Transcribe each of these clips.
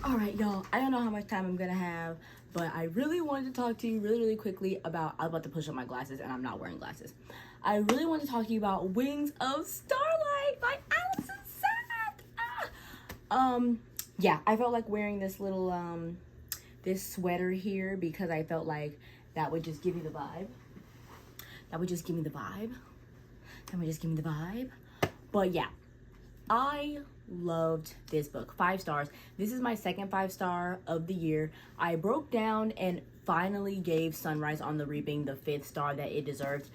All right, y'all, I don't know how much time I'm gonna have, but I really wanted to talk to you really quickly about, I'm about to push up my glasses and I'm not wearing glasses. I really want to talk to you about Wings of Starlight by Allison Sack. Yeah, I felt like wearing this little, this sweater here because I felt like that would just give me the vibe. That would just give me the vibe. That would just give me the vibe. But yeah, I loved this book. 5 stars. This is my second 5-star of the year. I broke down and finally gave Sunrise on the Reaping the 5th star that it deserved.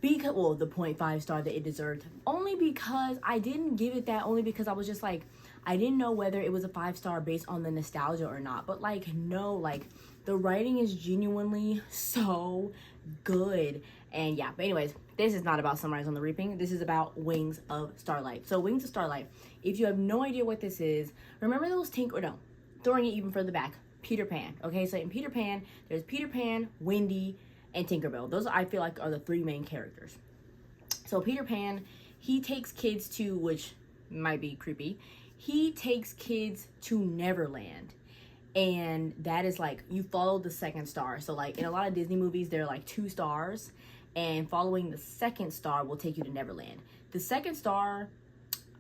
Because, well, the 0.5 star that it deserved. Only because I didn't give it that, only because I was just like, I didn't know whether it was a 5-star based on the nostalgia or not. But like, no, like the writing is genuinely so good. And yeah, but anyways, this is not about Sunrise on the Reaping. This is about Wings of Starlight. So Wings of Starlight, if you have no idea what this is, remember those throwing it even further back, Peter Pan. Okay, so in Peter Pan, there's Peter Pan, Wendy, and Tinkerbell. Those I feel like are the 3 main characters. So Peter Pan, he takes kids to, which might be creepy, he takes kids to Neverland. And that is like, you follow the 2nd star. So like in a lot of Disney movies, there are like 2 stars. And following the 2nd star will take you to Neverland. The 2nd star,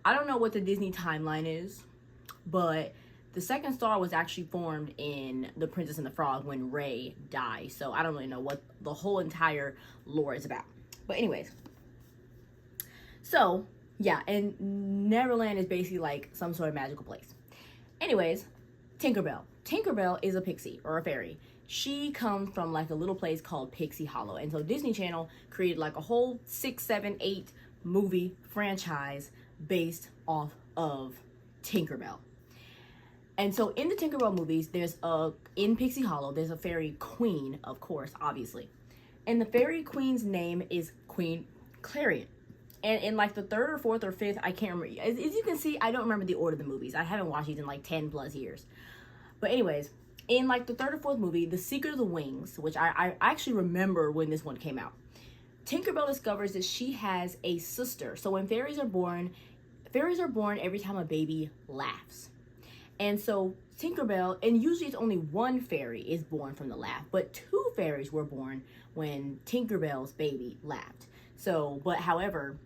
I don't know what the Disney timeline is, but the 2nd star was actually formed in The Princess and the Frog when Ray died. So I don't really know what the whole entire lore is about. But anyways, so yeah, and Neverland is basically like some sort of magical place. Anyways, Tinkerbell. Tinkerbell is a pixie or a fairy. She comes from like a little place called Pixie Hollow. And so Disney Channel created like a whole 6, 7, 8 movie franchise based off of Tinkerbell. And so in the Tinkerbell movies, in Pixie Hollow, there's a fairy queen, of course, obviously. And the fairy queen's name is Queen Clarion. And in like the 3rd or 4th or 5th, I can't remember. As you can see, I don't remember the order of the movies. I haven't watched these in like 10 plus years. But anyways, in like the 3rd or 4th movie, The Secret of the Wings, which I actually remember when this one came out, Tinkerbell discovers that she has a sister. So when fairies are born every time a baby laughs. And so Tinkerbell, and usually it's only 1 fairy is born from the laugh, but 2 fairies were born when Tinkerbell's baby laughed. So, but however,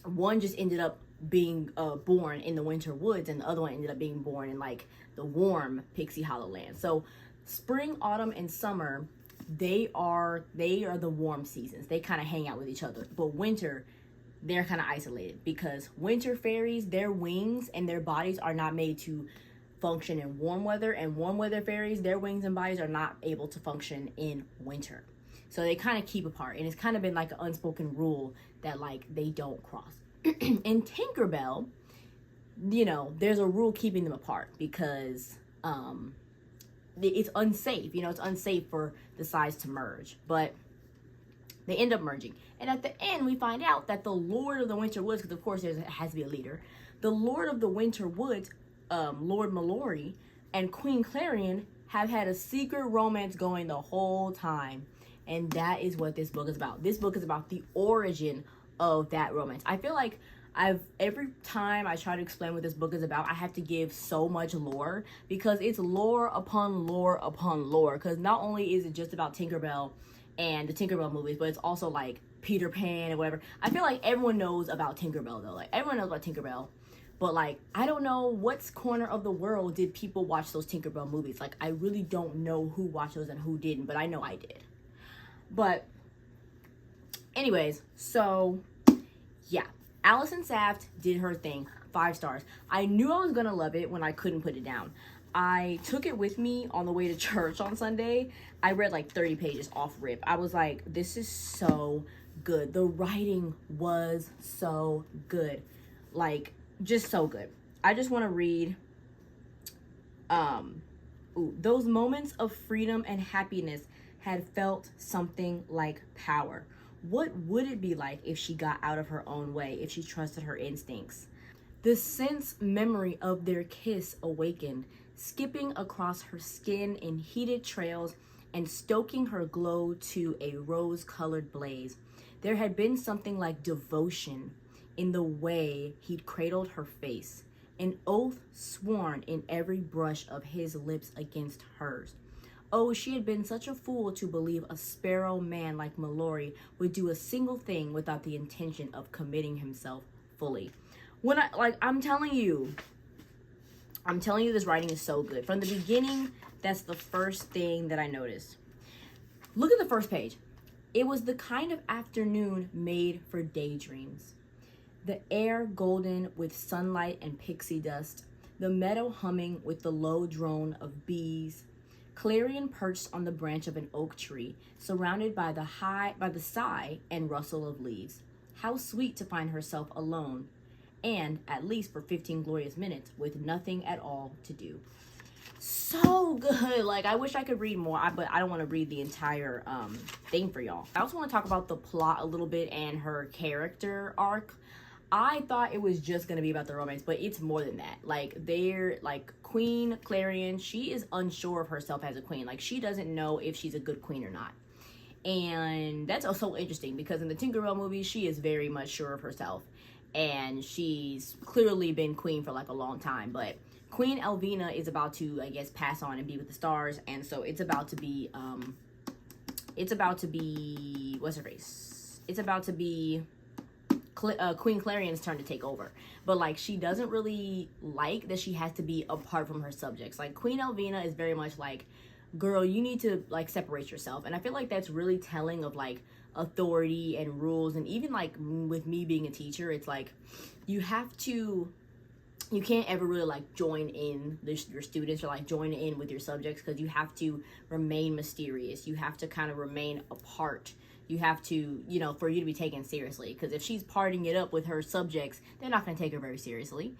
one just ended up being born in the winter woods, and the other one ended up being born in like the warm Pixie Hollow land. So spring, autumn, and summer, they are the warm seasons. They kind of hang out with each other. But winter, they're kind of isolated because winter fairies, their wings and their bodies are not made to function in warm weather, and warm weather fairies, their wings and bodies are not able to function in winter. So they kind of keep apart, and it's kind of been like an unspoken rule that like they don't cross. In Tinkerbell, you know, there's a rule keeping them apart because it's unsafe. You know, it's unsafe for the sides to merge, but they end up merging. And at the end, we find out that the Lord of the Winter Woods, because of course there has to be a leader, the Lord of the Winter Woods, Lord Milori, and Queen Clarion have had a secret romance going the whole time. And that is what this book is about. This book is about the origin of that romance. I feel like every time I try to explain what this book is about, I have to give so much lore because it's lore upon lore upon lore. Because not only is it just about Tinkerbell and the Tinkerbell movies, but it's also like Peter Pan and whatever. I feel like everyone knows about Tinkerbell though. Like everyone knows about Tinkerbell. But like, I don't know what corner of the world did people watch those Tinkerbell movies. Like, I really don't know who watched those and who didn't, but I know I did. But anyways, so yeah, Allison Saft did her thing. 5 stars. I knew I was gonna love it when I couldn't put it down. I took it with me on the way to church on Sunday. I read like 30 pages off rip. I was like, this is so good. The writing was so good. Like, just so good. I just want to read those moments of freedom and happiness had felt something like power. What would it be like if she got out of her own way, if she trusted her instincts? The sense memory of their kiss awakened, skipping across her skin in heated trails and stoking her glow to a rose-colored blaze. There had been something like devotion in the way he'd cradled her face, an oath sworn in every brush of his lips against hers. Oh, she had been such a fool to believe a sparrow man like Milori would do a single thing without the intention of committing himself fully. I'm telling you, this writing is so good. From the beginning, that's the first thing that I noticed. Look at the first page. It was the kind of afternoon made for daydreams. The air golden with sunlight and pixie dust, the meadow humming with the low drone of bees, Clarion perched on the branch of an oak tree, surrounded by the sigh and rustle of leaves. How sweet to find herself alone, and, at least for 15 glorious minutes, with nothing at all to do. So good. Like, I wish I could read more, but I don't want to read the entire thing for y'all. I also want to talk about the plot a little bit and her character arc. I thought it was just going to be about the romance, but it's more than that. Like, Queen Clarion, she is unsure of herself as a queen. Like, she doesn't know if she's a good queen or not. And that's also interesting because in the Tinkerbell movie, she is very much sure of herself. And she's clearly been queen for like a long time. But Queen Elvina is about to, I guess, pass on and be with the stars. And so it's about to be, what's her face? It's about to be Queen Clarion's turn to take over. But like, she doesn't really like that she has to be apart from her subjects. Like, Queen Elvina is very much like, girl, you need to like separate yourself. And I feel like that's really telling of like authority and rules. And even like with me being a teacher, it's like you can't ever really like join in your students or like join in with your subjects, because you have to remain mysterious. You have to kind of remain apart. You have to, for you to be taken seriously, because if she's partying it up with her subjects, they're not going to take her very seriously.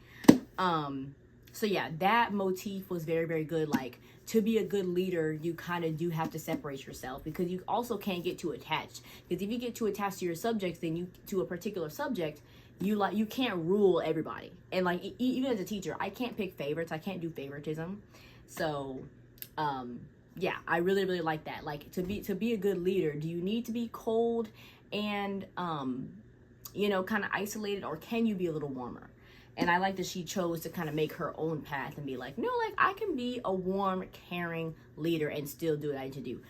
So yeah, that motif was very, very good. Like, to be a good leader, you kind of do have to separate yourself, because you also can't get too attached. Because if you get too attached to your subjects, then to a particular subject, you can't rule everybody. And like, even as a teacher, I can't pick favorites. I can't do favoritism. So, yeah, I really, really like that. Like, to be a good leader, do you need to be cold and, kind of isolated, or can you be a little warmer? And I like that she chose to kind of make her own path and be like, no, like, I can be a warm, caring leader and still do what I need to do.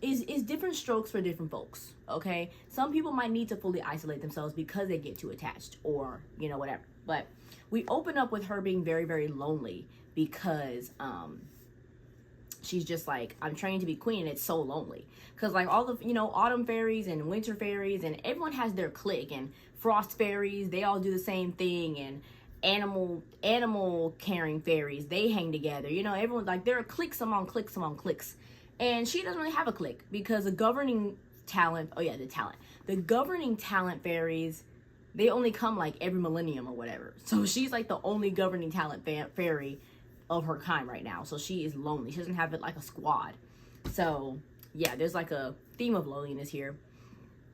Is different strokes for different folks, okay? Some people might need to fully isolate themselves because they get too attached, or, whatever. But we open up with her being very, very lonely because, she's just like, I'm trained to be queen, and it's so lonely. Because, like, all the, autumn fairies and winter fairies, and everyone has their clique, and frost fairies, they all do the same thing, and animal caring fairies, they hang together. Everyone, like, there are cliques among cliques among cliques. And she doesn't really have a clique, because the governing talent fairies, they only come, like, every millennium or whatever. So she's, like, the only governing talent fairy of her kind right now. So she is lonely. She doesn't have it like a squad. So yeah, there's like a theme of loneliness here.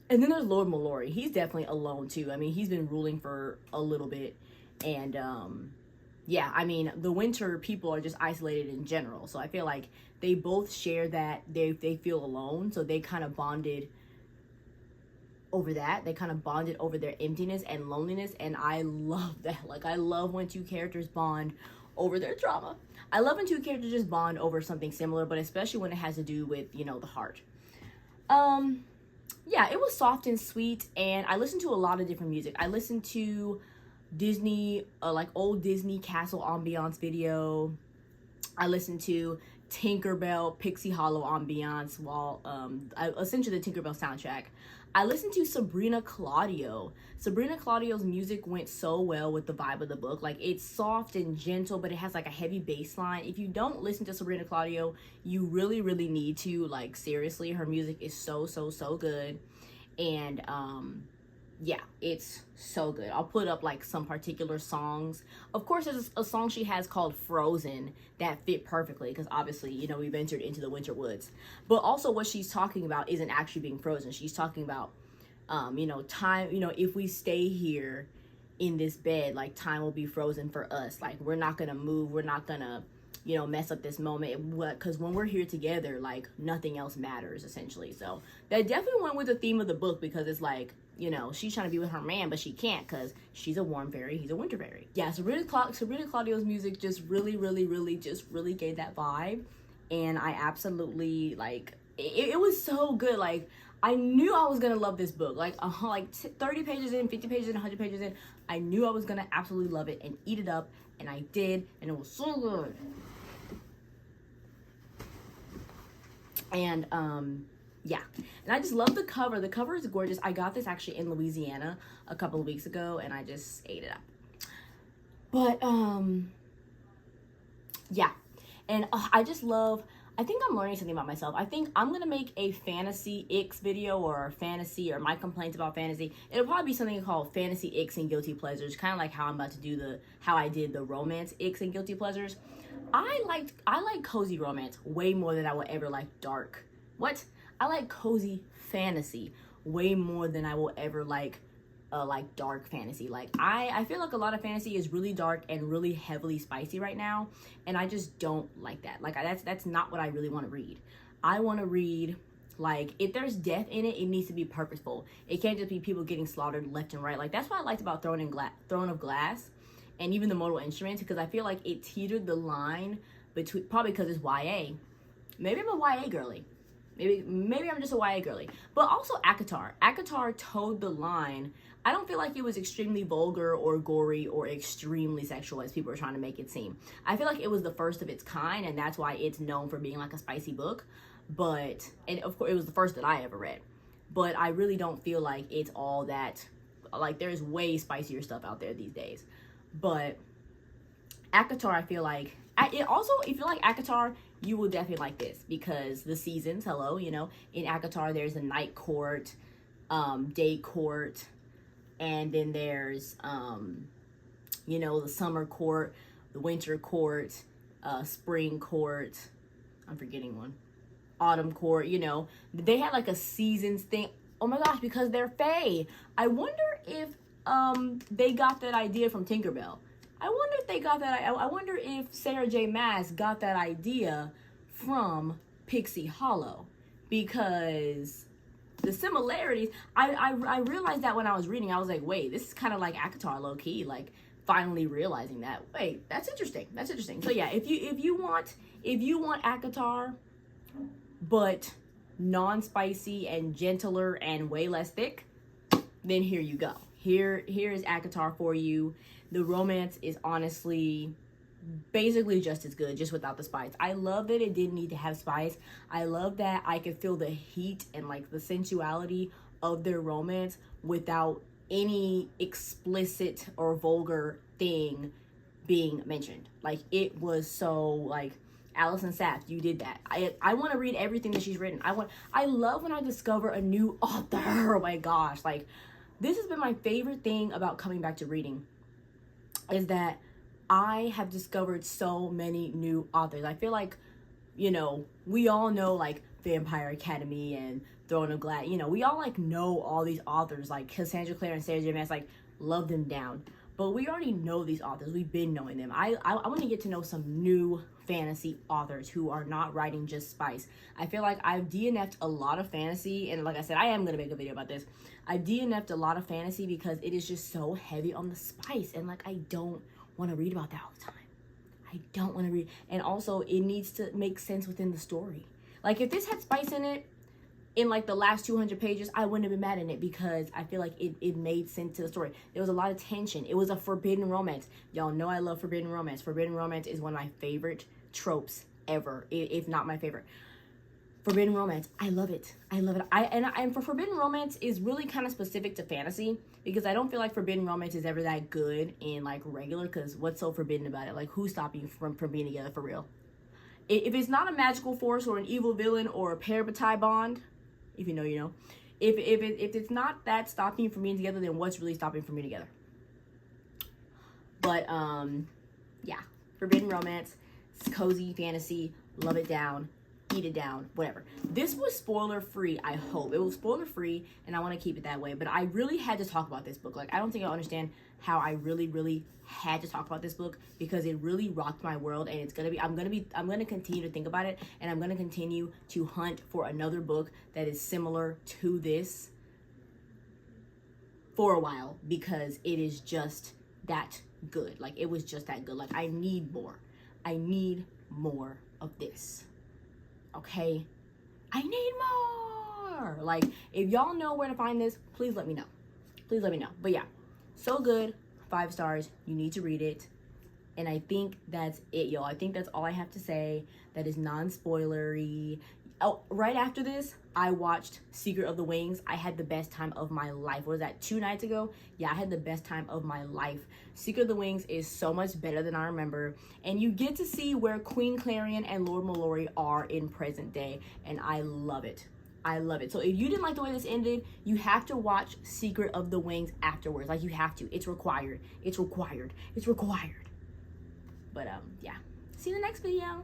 And then there's Lord Milori. He's definitely alone too. I mean, he's been ruling for a little bit. And yeah, I mean, the winter people are just isolated in general. So I feel like they both share that they feel alone. So they kind of bonded over that. They kind of bonded over their emptiness and loneliness. And I love that. Like, I love when two characters bond over their trauma. I love when two characters just bond over something similar, but especially when it has to do with, the heart. Yeah, it was soft and sweet, and I listened to a lot of different music. I listened to Disney, like old Disney castle ambiance video. I listened to Tinkerbell Pixie Hollow ambiance while I listened to the Tinkerbell soundtrack. I listened to Sabrina Claudio. Sabrina Claudio's music went so well with the vibe of the book. Like, it's soft and gentle, but it has like a heavy bass line. If you don't listen to Sabrina Claudio, you really, really need to. Like, seriously, her music is so, so, so good. And yeah, it's so good. I'll put up like some particular songs. Of course, there's a song she has called Frozen that fit perfectly, because obviously, we've entered into the winter woods. But also what she's talking about isn't actually being frozen. She's talking about, time, if we stay here in this bed, like, time will be frozen for us. Like, we're not going to move. We're not going to, mess up this moment. Because when we're here together, like, nothing else matters, essentially. So that definitely went with the theme of the book, because it's like, you know, she's trying to be with her man, but she can't because she's a warm fairy, he's a winter fairy. Yeah, Sabrina Claudio's music just really just really gave that vibe, and I absolutely, like, it was so good. Like, I knew I was gonna love this book. Like, 30 pages in, 50 pages in, 100 pages in, I knew I was gonna absolutely love it and eat it up, and I did, and it was so good. And yeah, and I just love the cover. The cover is gorgeous. I got this actually in Louisiana a couple of weeks ago, and I just ate it up. But yeah, and I just love, I think I'm learning something about myself. I think I'm gonna make a fantasy icks video, or fantasy, or my complaints about fantasy. It'll probably be something called fantasy icks and guilty pleasures, kind of like how I'm about to do how I did the romance icks and guilty pleasures. I like cozy romance way more than I would ever like dark. I like cozy fantasy way more than I will ever like dark fantasy. Like, I feel like a lot of fantasy is really dark and really heavily spicy right now, and I just don't like that. Like, that's not what I really want to read. I want to read, like, if there's death in it, it needs to be purposeful. It can't just be people getting slaughtered left and right. Like, that's what I liked about Throne of Glass and even the Mortal Instruments, because I feel like it teetered the line between, probably because it's YA. Maybe I'm a YA girly. Maybe I'm just a YA girly. But also ACOTAR. ACOTAR towed the line. I don't feel like it was extremely vulgar or gory or extremely sexual as people are trying to make it seem. I feel like it was the first of its kind, and that's why it's known for being like a spicy book. But, and of course, it was the first that I ever read. But I really don't feel like it's all that, like, there's way spicier stuff out there these days. But ACOTAR, I feel like, it also, if you like ACOTAR, you will definitely like this, because the seasons, hello, you know, in ACOTAR, there's the night court, day court, and then there's, you know, the summer court, the winter court, spring court, I'm forgetting one, autumn court, you know, they had like a seasons thing. Oh my gosh, because they're fae. I wonder if, they got that idea from Tinkerbell. I wonder if they got that. I wonder if Sarah J. Maas got that idea from Pixie Hollow, because the similarities. I realized that when I was reading. I was like, wait, this is kind of like ACOTAR, low key. Like, finally realizing that. Wait, that's interesting. That's interesting. So yeah, if you want ACOTAR, but non-spicy and gentler and way less thick, then here you go. Here is ACOTAR for you. The romance is honestly basically just as good, just without the spice. I love that it didn't need to have spice. I love that I could feel the heat and like the sensuality of their romance without any explicit or vulgar thing being mentioned. Like, it was so, like, Alison Saft, you did that. I want to read everything that she's written. I love when I discover a new author. Oh my gosh, like, this has been my favorite thing about coming back to reading, is that I have discovered so many new authors. I feel like, you know, we all know, like, Vampire Academy and Throne of Glass. You know, we all, like, know all these authors, like Cassandra Clare and Sarah J. Maas, like, love them down. But we already know these authors. We've been knowing them. I want to get to know some new fantasy authors who are not writing just spice. I feel like I've DNF'd a lot of fantasy, and like I said, I am going to make a video about this. I've DNF'd a lot of fantasy because it is just so heavy on the spice, and like, I don't want to read about that all the time. I don't want to read, and also it needs to make sense within the story. Like, if this had spice in it, in like the last 200 pages, I wouldn't have been mad in it, because I feel like it made sense to the story. There was a lot of tension. It was a forbidden romance. Y'all know I love forbidden romance. Forbidden romance is one of my favorite tropes ever, if not my favorite. Forbidden romance, I love it. I love it. And for forbidden romance is really kind of specific to fantasy, because I don't feel like forbidden romance is ever that good in like regular, because what's so forbidden about it? Like, who's stopping you from being together for real? If it's not a magical force or an evil villain or a parabatai bond, if you know, you know. If it's not that stopping you from being together, then what's really stopping from being together? But yeah, forbidden romance, cozy fantasy, love it down, eat it down, whatever. This was spoiler free. I hope it was spoiler free, and I want to keep it that way. But I really had to talk about this book. Like, I don't think I understand how I really had to talk about this book, because it really rocked my world, and it's gonna be I'm gonna continue to think about it, and I'm gonna continue to hunt for another book that is similar to this for a while because it is just that good. Like, it was just that good. Like, I need more. I need more of this. Okay? I need more. Like, if y'all know where to find this, please let me know. Please let me know. But yeah, so good. 5 stars. You need to read it. And I think that's it, y'all. I think that's all I have to say. That is non-spoilery. Oh, right after this, I watched Secret of the Wings. I had the best time of my life. What was that, 2 nights ago? Yeah, I had the best time of my life. Secret of the Wings is so much better than I remember. And you get to see where Queen Clarion and Lord Milori are in present day. And I love it. I love it. So if you didn't like the way this ended, you have to watch Secret of the Wings afterwards. Like, you have to. It's required. It's required. It's required. But yeah. See you in the next video.